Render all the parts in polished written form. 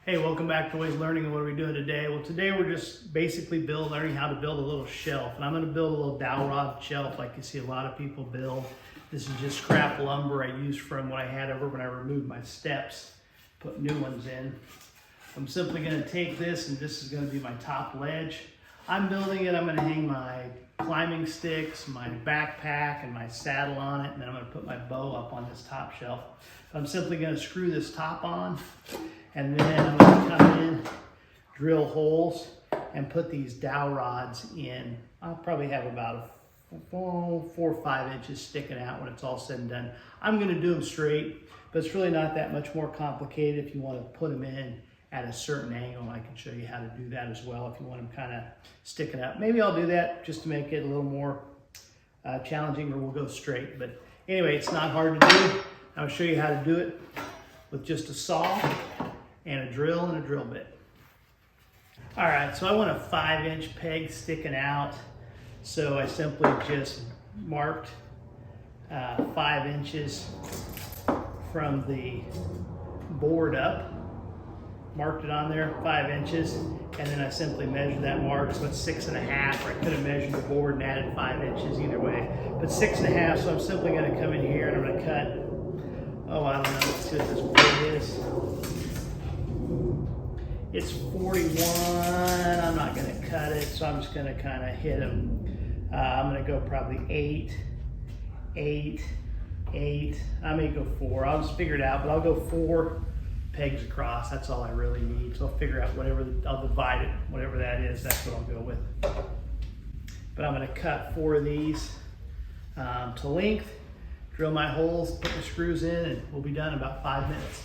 Hey, welcome back to Always Learning. And what are we doing today? Well, today we're just basically learning how to build a little shelf. And I'm going to build a little dowel rod shelf like you see a lot of people build. This is just scrap lumber I used from what I had over when I removed my steps, put new ones in. I'm simply going to take this, and this is going to be my top ledge. I'm building it. I'm going to hang my climbing sticks, my backpack, and my saddle on it, and then I'm going to put my bow up on this top shelf. I'm simply going to screw this top on, and then I'm going to come in, drill holes, and put these dowel rods in. I'll probably have about 4 or 5 inches sticking out when it's all said and done. I'm going to do them straight, but it's really not that much more complicated if you want to put them in at a certain angle. I can show you how to do that as well if you want them kind of sticking up. Maybe I'll do that just to make it a little more challenging, or we'll go straight. But anyway, it's not hard to do. I'll show you how to do it with just a saw and a drill and a drill bit. All right, so I want a 5-inch peg sticking out. So I simply just marked 5 inches from the board up. Marked it on there, 5 inches, and then I simply measured that mark, so it's 6.5, or I could have measured the board and added 5 inches, either way. But 6.5, so I'm simply gonna come in here and I'm gonna cut, I don't know, let's see what this board is. It's 41, I'm not gonna cut it, so I'm just gonna kind of hit them. I'm gonna go probably 8, 8, 8, I may go 4, I'll just figure it out, but I'll go 4 pegs across. That's all I really need. So I'll figure out whatever, I'll divide it, whatever that is, that's what I'll go with. But I'm gonna cut 4 of these to length, drill my holes, put the screws in, and we'll be done in about 5 minutes.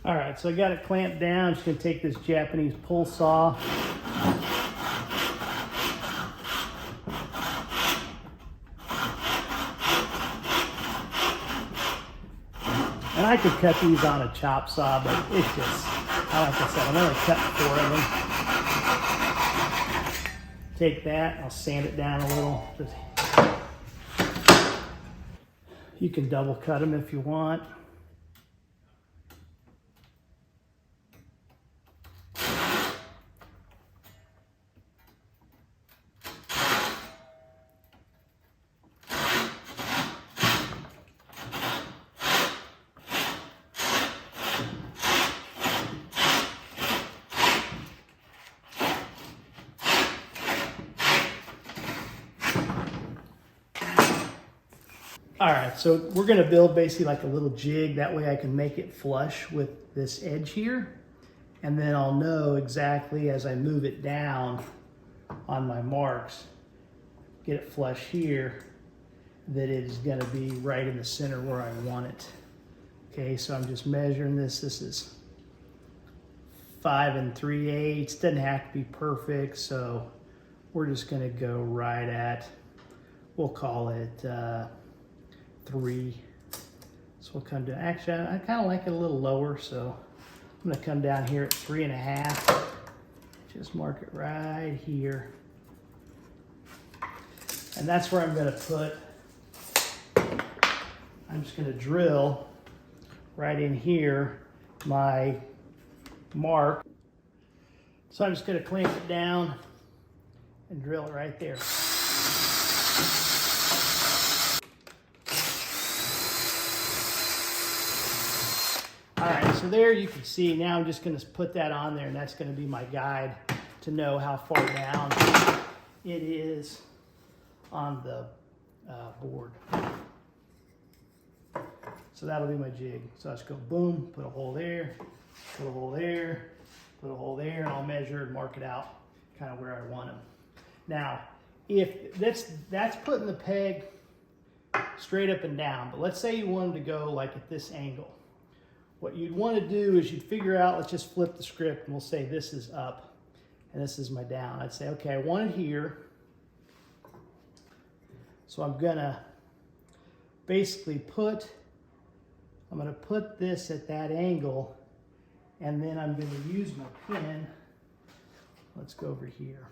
All right, so I got it clamped down. I'm just gonna take this Japanese pull saw. And I could cut these on a chop saw, but it's just, like I said, I'm only cutting 4 of them. Take that, I'll sand it down a little. You can double cut them if you want. All right, so we're gonna build basically like a little jig. That way I can make it flush with this edge here. And then I'll know exactly as I move it down on my marks, get it flush here, that it is gonna be right in the center where I want it. Okay, so I'm just measuring this. This is 5 3/8. Doesn't have to be perfect, so we're just gonna go right at, we'll call it 3. So we'll come down. Actually, I kind of like it a little lower, so I'm going to come down here at 3.5. Just mark it right here. And that's where I'm going to put, I'm just going to drill right in here my mark. So I'm just going to clamp it down and drill it right there. All right, so there you can see, now I'm just gonna put that on there, and that's gonna be my guide to know how far down it is on the board. So that'll be my jig. So I just go boom, put a hole there, put a hole there, put a hole there, and I'll measure and mark it out kind of where I want them. Now, if that's putting the peg straight up and down, but let's say you wanted to go like at this angle. What you'd want to do is you'd figure out, let's just flip the script, and we'll say this is up and this is my down. I'd say, okay, I want it here. So I'm gonna basically I'm gonna put this at that angle, and then I'm gonna use my pin. Let's go over here.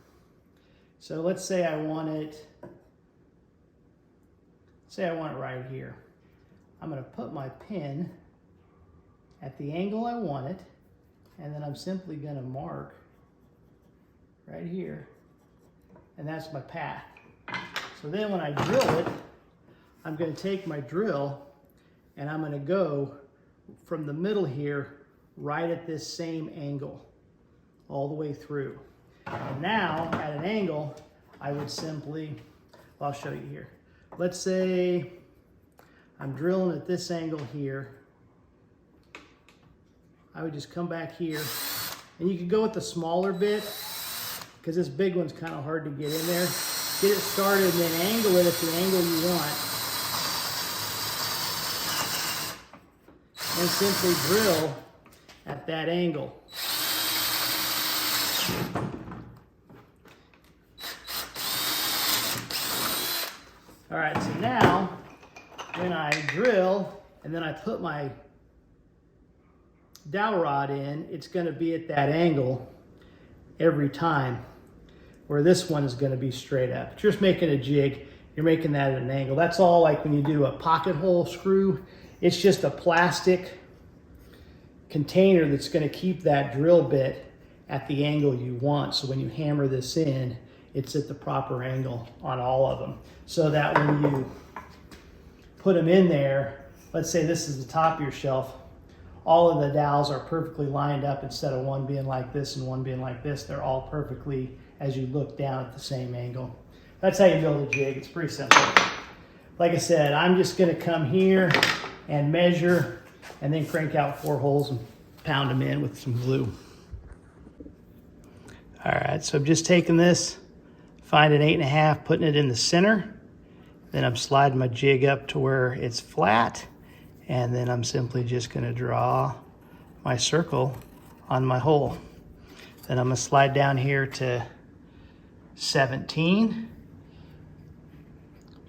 So let's say I want it right here. I'm gonna put my pin at the angle I want it, And then I'm simply gonna mark right here, and that's my path. So then when I drill it, I'm gonna take my drill and I'm gonna go from the middle here, right at this same angle, all the way through. And now, at an angle, I would simply, I'll show you here. Let's say I'm drilling at this angle here. I would just come back here, and you could go with the smaller bit, because this big one's kind of hard to get in there. Get it started and then angle it at the angle you want. And simply drill at that angle. All right, so now when I drill and then I put my dowel rod in, it's going to be at that angle every time, where this one is going to be straight up. If you're just making a jig, you're making that at an angle. That's all like when you do a pocket hole screw. It's just a plastic container that's going to keep that drill bit at the angle you want. So when you hammer this in, it's at the proper angle on all of them. So that when you put them in there, let's say this is the top of your shelf, all of the dowels are perfectly lined up instead of one being like this and one being like this. They're all perfectly, as you look down, at the same angle. That's how you build a jig. It's pretty simple. Like I said, I'm just gonna come here and measure and then crank out 4 holes and pound them in with some glue. All right, so I'm just taking this, finding 8.5, putting it in the center. Then I'm sliding my jig up to where it's flat. And then I'm simply just gonna draw my circle on my hole. Then I'm gonna slide down here to 17,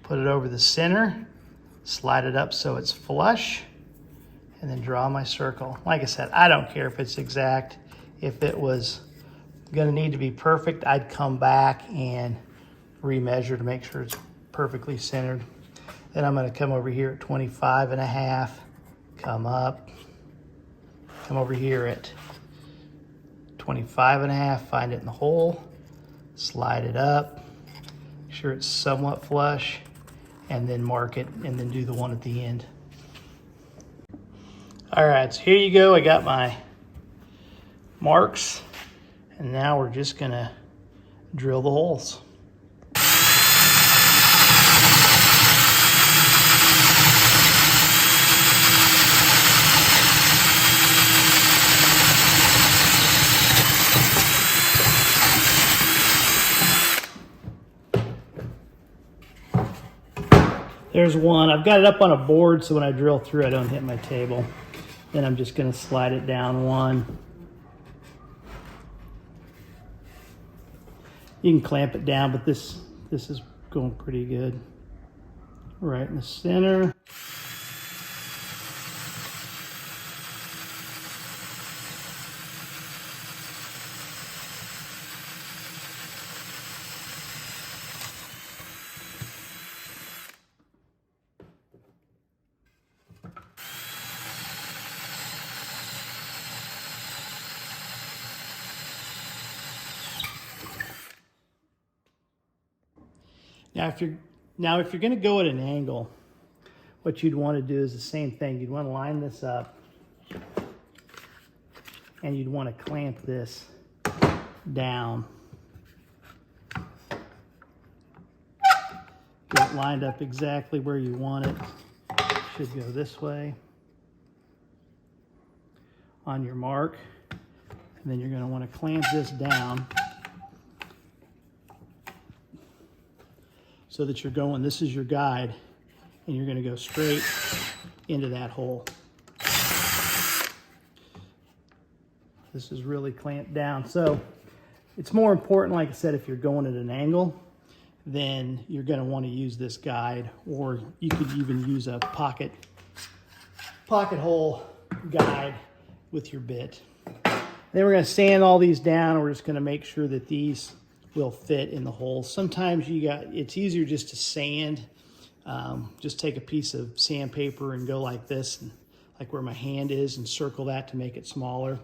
put it over the center, slide it up so it's flush, and then draw my circle. Like I said, I don't care if it's exact. If it was gonna need to be perfect, I'd come back and remeasure to make sure it's perfectly centered. Then I'm gonna come over here at 25.5, come up, come over here at 25.5, find it in the hole, slide it up, make sure it's somewhat flush, and then mark it, and then do the one at the end. All right, so here you go. I got my marks, and now we're just gonna drill the holes. There's one. I've got it up on a board so when I drill through I don't hit my table. Then I'm just going to slide it down one. You can clamp it down, but this is going pretty good. Right in the center. Now if you're going to go at an angle, what you'd want to do is the same thing. You'd want to line this up, and you'd want to clamp this down. Get it lined up exactly where you want it. Should go this way on your mark, and then you're going to want to clamp this down so that you're going, this is your guide, and you're going to go straight into that hole. This is really clamped down. So it's more important, like I said, if you're going at an angle, then you're going to want to use this guide, or you could even use a pocket hole guide with your bit. Then we're going to sand all these down. We're just going to make sure that these will fit in the hole. Sometimes it's easier just to sand. Just take a piece of sandpaper and go like this. And like where my hand is, and circle that to make it smaller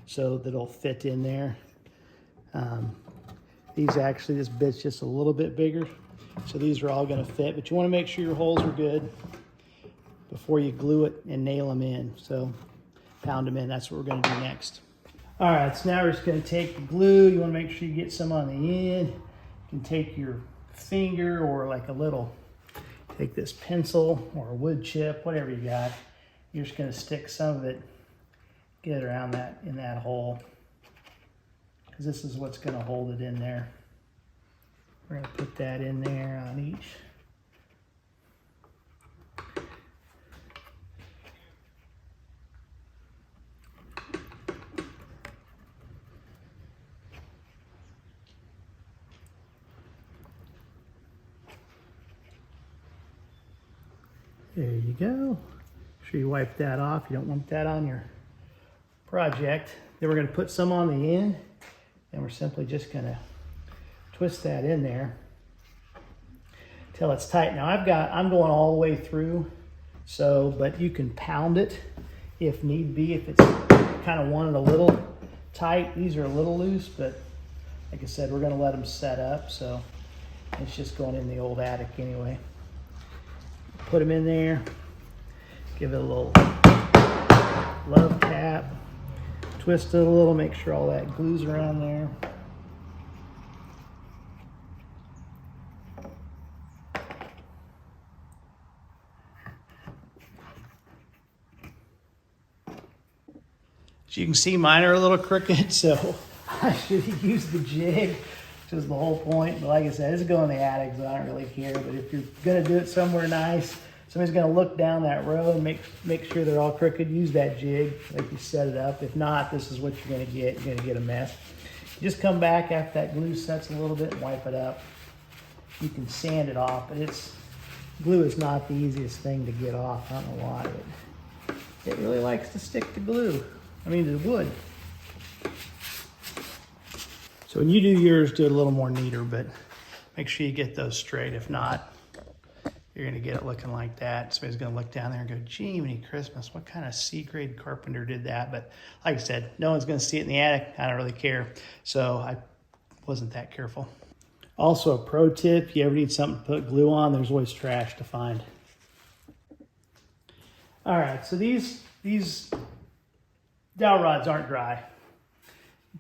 so that it'll fit in there. This bit's just a little bit bigger, so these are all gonna fit, but you wanna make sure your holes are good before you glue it and nail them in. So pound them in, that's what we're gonna do next. All right, so now we're just gonna take the glue. You wanna make sure you get some on the end. You can take your finger or like a little, take this pencil or a wood chip, whatever you got. You're just gonna stick some of it, get it around that, in that hole, because this is what's gonna hold it in there. We're gonna put that in there on each. There you go. Make sure you wipe that off. You don't want that on your project. Then we're going to put some on the end, and we're simply just going to twist that in there till it's tight. Now I'm going all the way through, but you can pound it if need be, if it's kind of wanted a little tight. These are a little loose, but like I said, we're going to let them set up, so it's just going in the old attic anyway. Put them in there, give it a little love tap, twist it a little, make sure all that glue's around there. As you can see, mine are a little crooked, so I should have used the jig, which is the whole point. But like I said, it's going in the attic, so I don't really care. But if you're gonna do it somewhere nice, somebody's gonna look down that road and make sure they're all crooked, use that jig, like you set it up. If not, this is what you're gonna get. You're gonna get a mess. You just come back after that glue sets a little bit and wipe it up. You can sand it off, but glue is not the easiest thing to get off. I don't know why, but it really likes to stick to glue. I mean, to wood. So when you do yours, do it a little more neater, but make sure you get those straight. If not, you're gonna get it looking like that. Somebody's gonna look down there and go, gee, many Christmas, what kind of C-grade carpenter did that? But like I said, no one's gonna see it in the attic. I don't really care. So I wasn't that careful. Also a pro tip, if you ever need something to put glue on, there's always trash to find. All right, so these dowel rods aren't dry.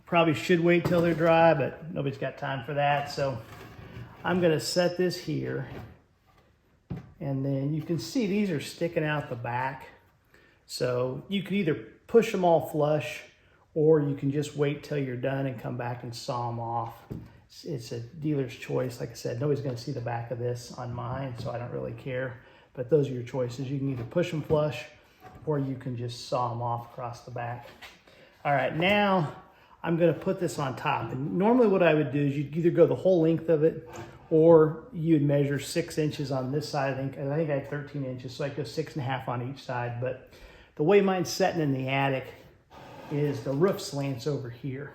Probably should wait till they're dry, but nobody's got time for that. So I'm gonna set this here, and then you can see these are sticking out the back. So you can either push them all flush, or you can just wait till you're done and come back and saw them off. It's a dealer's choice. Like I said, nobody's gonna see the back of this on mine, so I don't really care. But those are your choices. You can either push them flush, or you can just saw them off across the back. All right, now I'm gonna put this on top. And normally what I would do is you'd either go the whole length of it, or you'd measure 6 inches on this side. I think I had 13 inches, so I'd go 6.5 on each side. But the way mine's setting in the attic is the roof slants over here.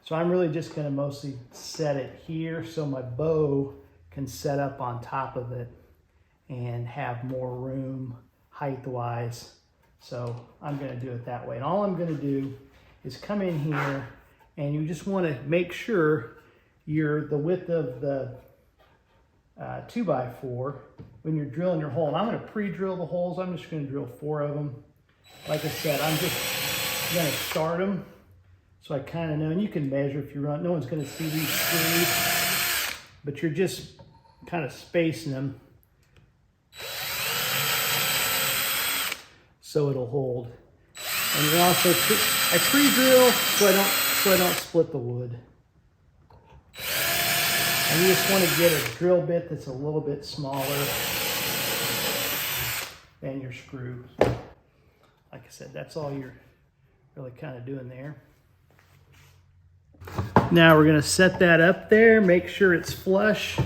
So I'm really just gonna mostly set it here so my bow can set up on top of it and have more room height-wise. So I'm gonna do it that way. And all I'm gonna do is come in here, and you just wanna make sure the width of the 2x4 when you're drilling your hole. And I'm gonna pre-drill the holes. I'm just gonna drill 4 of them. Like I said, I'm just gonna start them so I kind of know. And you can measure if you run. No one's gonna see these screws, but you're just kind of spacing them so it'll hold. And you also, I pre-drill so I don't split the wood. And you just want to get a drill bit that's a little bit smaller than your screw. Like I said, that's all you're really kind of doing there. Now we're going to set that up there, make sure it's flush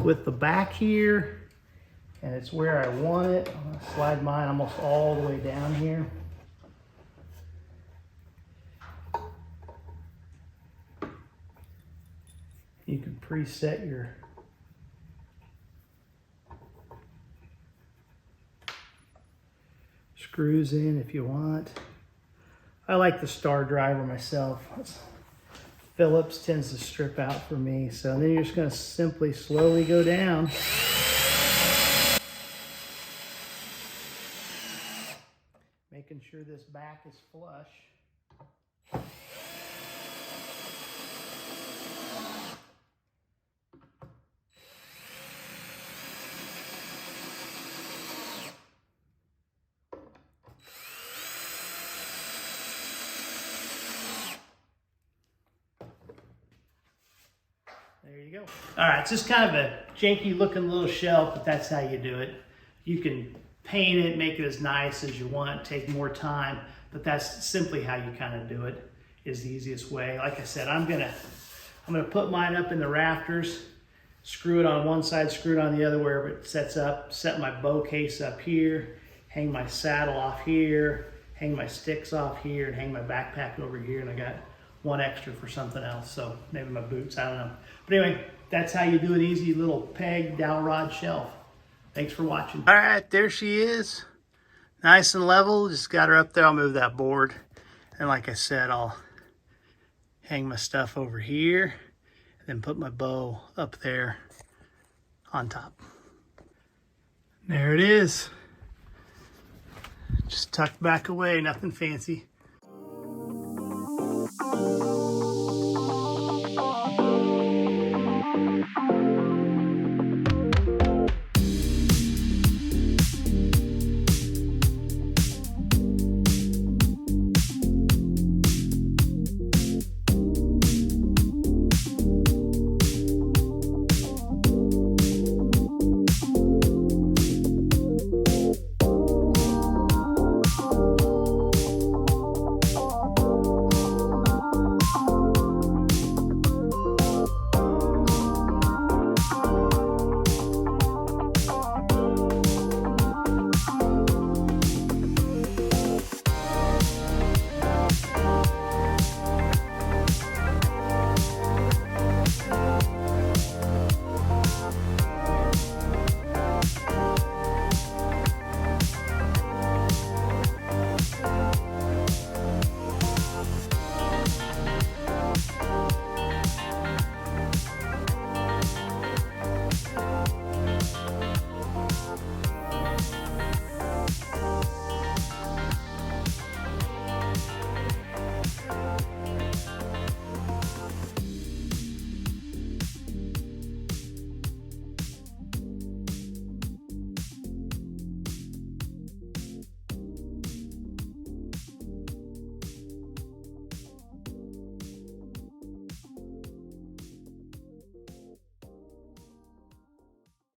with the back here, and it's where I want it. I'm going to slide mine almost all the way down here. You can preset your screws in if you want. I like the star driver myself. Phillips tends to strip out for me. So then you're just going to simply slowly go down. Making sure this back is flush. There you go. All right, it's just kind of a janky looking little shelf, but that's how you do it. You can paint it, make it as nice as you want, take more time, but that's simply how you kind of do it, is the easiest way. Like I said, I'm gonna put mine up in the rafters, screw it on one side, screw it on the other wherever it sets up, set my bow case up here, hang my saddle off here, hang my sticks off here, and hang my backpack over here, and I got one extra for something else, so maybe my boots, I don't know. But anyway, that's how you do an easy little peg dowel rod shelf. Thanks for watching. All right, there she is. Nice and level, just got her up there. I'll move that board. And like I said, I'll hang my stuff over here and then put my bow up there on top. There it is. Just tucked back away, nothing fancy.